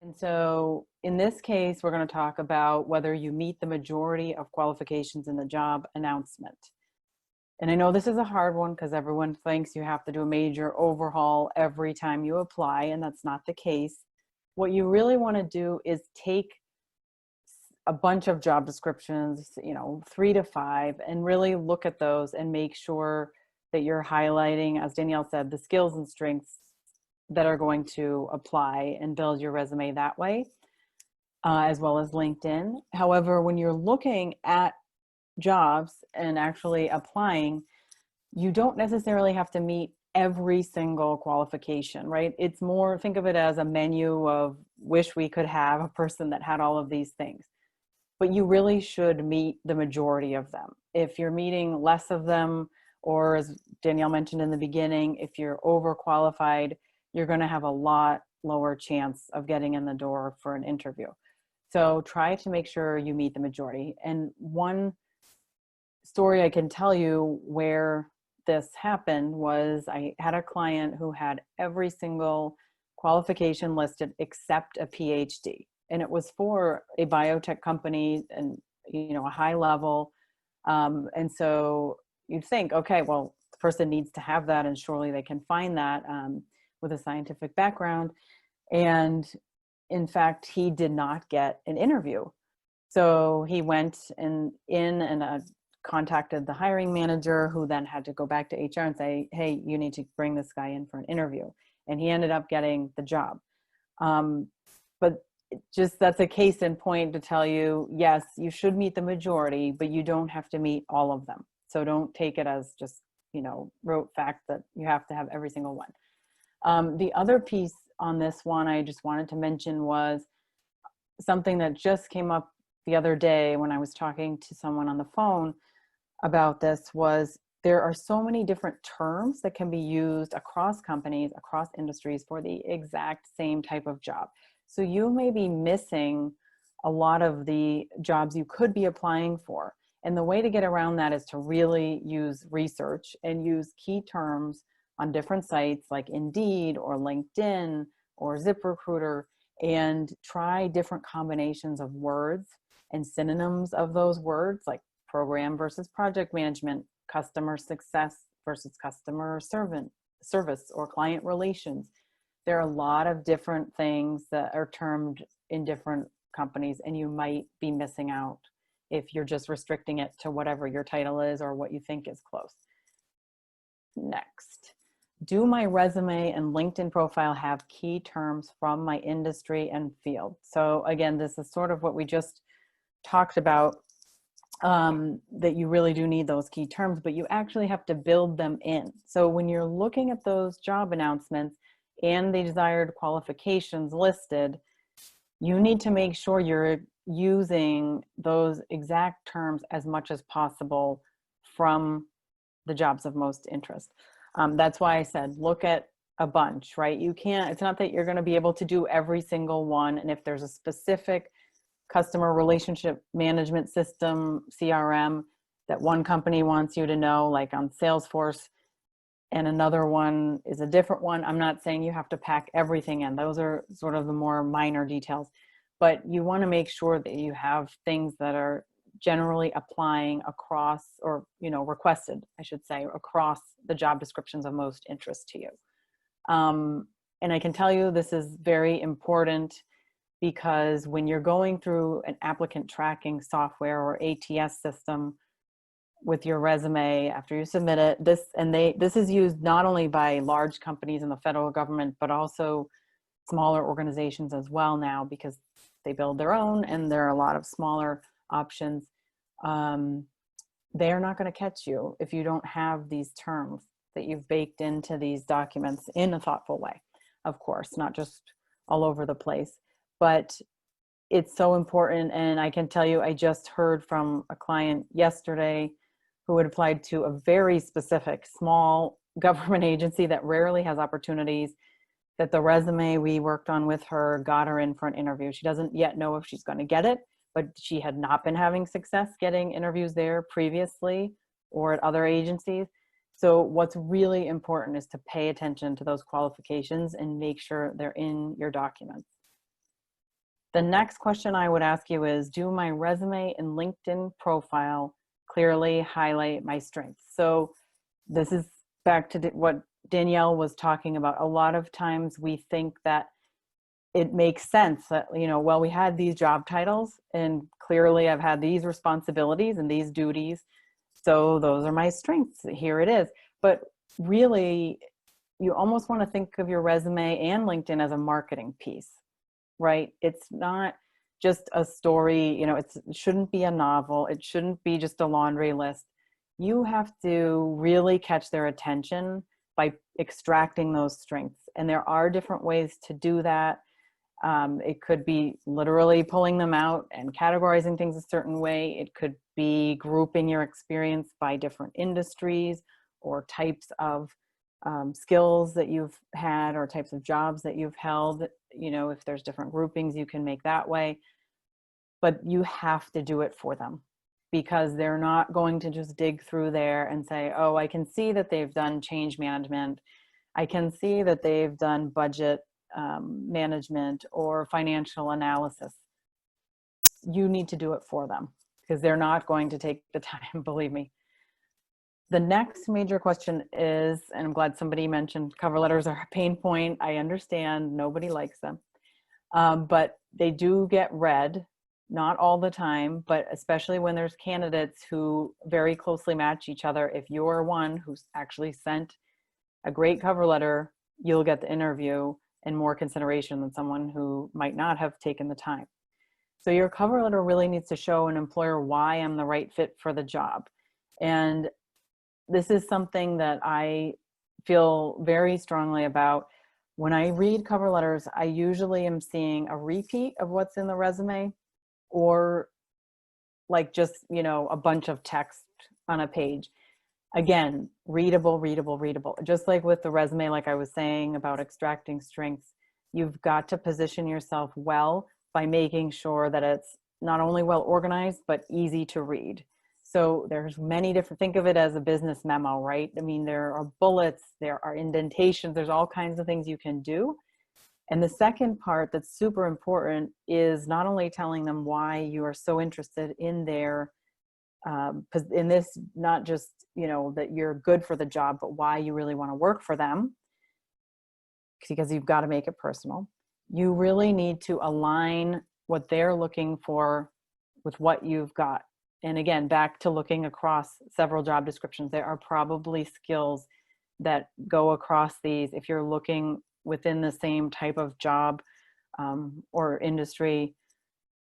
And so in this case, we're going to talk about whether you meet the majority of qualifications in the job announcement. And I know this is a hard one because everyone thinks you have to do a major overhaul every time you apply, and that's not the case. What you really want to do is take a bunch of job descriptions, 3 to 5, and really look at those and make sure that you're highlighting, as Danielle said, the skills and strengths that are going to apply and build your resume that way, as well as LinkedIn. However, when you're looking at jobs and actually applying, you don't necessarily have to meet every single qualification, right? It's more, think of it as a menu of wish we could have a person that had all of these things. But you really should meet the majority of them. If you're meeting less of them, or as Danielle mentioned in the beginning, if you're overqualified, you're going to have a lot lower chance of getting in the door for an interview. So try to make sure you meet the majority. And one story I can tell you where this happened was I had a client who had every single qualification listed except a PhD. And it was for a biotech company and, a high level. And so you'd think, okay, well, the person needs to have that and surely they can find that with a scientific background. And in fact, he did not get an interview. So he went in and contacted the hiring manager, who then had to go back to HR and say, hey, you need to bring this guy in for an interview. And he ended up getting the job. But just that's a case in point to tell you, yes, you should meet the majority, but you don't have to meet all of them. So don't take it as just, rote fact that you have to have every single one. The other piece on this one I just wanted to mention was something that just came up the other day when I was talking to someone on the phone about this. Was there are so many different terms that can be used across companies, across industries for the exact same type of job. So you may be missing a lot of the jobs you could be applying for. And the way to get around that is to really use research and use key terms on different sites like Indeed or LinkedIn or ZipRecruiter, and try different combinations of words and synonyms of those words, like program versus project management, customer success versus customer service or client relations. There are a lot of different things that are termed in different companies, and you might be missing out if you're just restricting it to whatever your title is or what you think is close. Next, do my resume and LinkedIn profile have key terms from my industry and field? So again, this is sort of what we just talked about, that you really do need those key terms, but you actually have to build them in. So when you're looking at those job announcements and the desired qualifications listed, you need to make sure you're using those exact terms as much as possible from the jobs of most interest. That's why I said, look at a bunch, right? You can't, it's not that you're going to be able to do every single one. And if there's a specific customer relationship management system, CRM, that one company wants you to know, like on Salesforce, and another one is a different one, I'm not saying you have to pack everything in. Those are sort of the more minor details, but you want to make sure that you have things that are generally applying across, or requested, I should say, across the job descriptions of most interest to you. And I can tell you this is very important, because when you're going through an applicant tracking software or ATS system with your resume after you submit it, this is used not only by large companies in the federal government, but also smaller organizations as well now, because they build their own and there are a lot of smaller options. They're not going to catch you if you don't have these terms that you've baked into these documents in a thoughtful way, of course, not just all over the place. But it's so important. And I can tell you, I just heard from a client yesterday who had applied to a very specific small government agency that rarely has opportunities, that the resume we worked on with her got her in for an interview. She doesn't yet know if she's going to get it, but she had not been having success getting interviews there previously or at other agencies. So what's really important is to pay attention to those qualifications and make sure they're in your documents. The next question I would ask you is, do my resume and LinkedIn profile clearly highlight my strengths? So this is back to what Danielle was talking about. A lot of times we think that it makes sense that, you know, well, we had these job titles and clearly I've had these responsibilities and these duties. So those are my strengths. Here it is. But really, you almost want to think of your resume and LinkedIn as a marketing piece, right? It's not just a story, you know, it shouldn't be a novel. It shouldn't be just a laundry list. You have to really catch their attention by extracting those strengths. And there are different ways to do that. It could be literally pulling them out and categorizing things a certain way. It could be grouping your experience by different industries or types of skills that you've had or types of jobs that you've held. You know, if there's different groupings, you can make that way. But you have to do it for them, because they're not going to just dig through there and say, oh, I can see that they've done change management. I can see that they've done budget management or financial analysis. You need to do it for them because they're not going to take the time, believe me. The next major question is, and I'm glad somebody mentioned cover letters are a pain point. I understand nobody likes them, but they do get read, not all the time, but especially when there's candidates who very closely match each other. If you're one who's actually sent a great cover letter, you'll get the interview and more consideration than someone who might not have taken the time. So your cover letter really needs to show an employer why I'm the right fit for the job. And this is something that I feel very strongly about. When I read cover letters, I usually am seeing a repeat of what's in the resume, or like just, you know, a bunch of text on a page. Again, readable, readable, readable. Just like with the resume, like I was saying about extracting strengths, you've got to position yourself well by making sure that it's not only well organized, but easy to read. So there's many different, think of it as a business memo, right? I mean, there are bullets, there are indentations, there's all kinds of things you can do. And the second part that's super important is not only telling them why you are so interested in their, in this, not just, you know, that you're good for the job, but why you really want to work for them, because you've got to make it personal. You really need to align what they're looking for with what you've got. And again, back to looking across several job descriptions, there are probably skills that go across these. If you're looking within the same type of job or industry,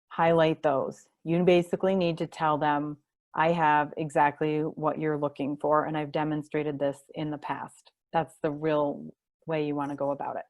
highlight those. You basically need to tell them, I have exactly what you're looking for, and I've demonstrated this in the past. That's the real way you want to go about it.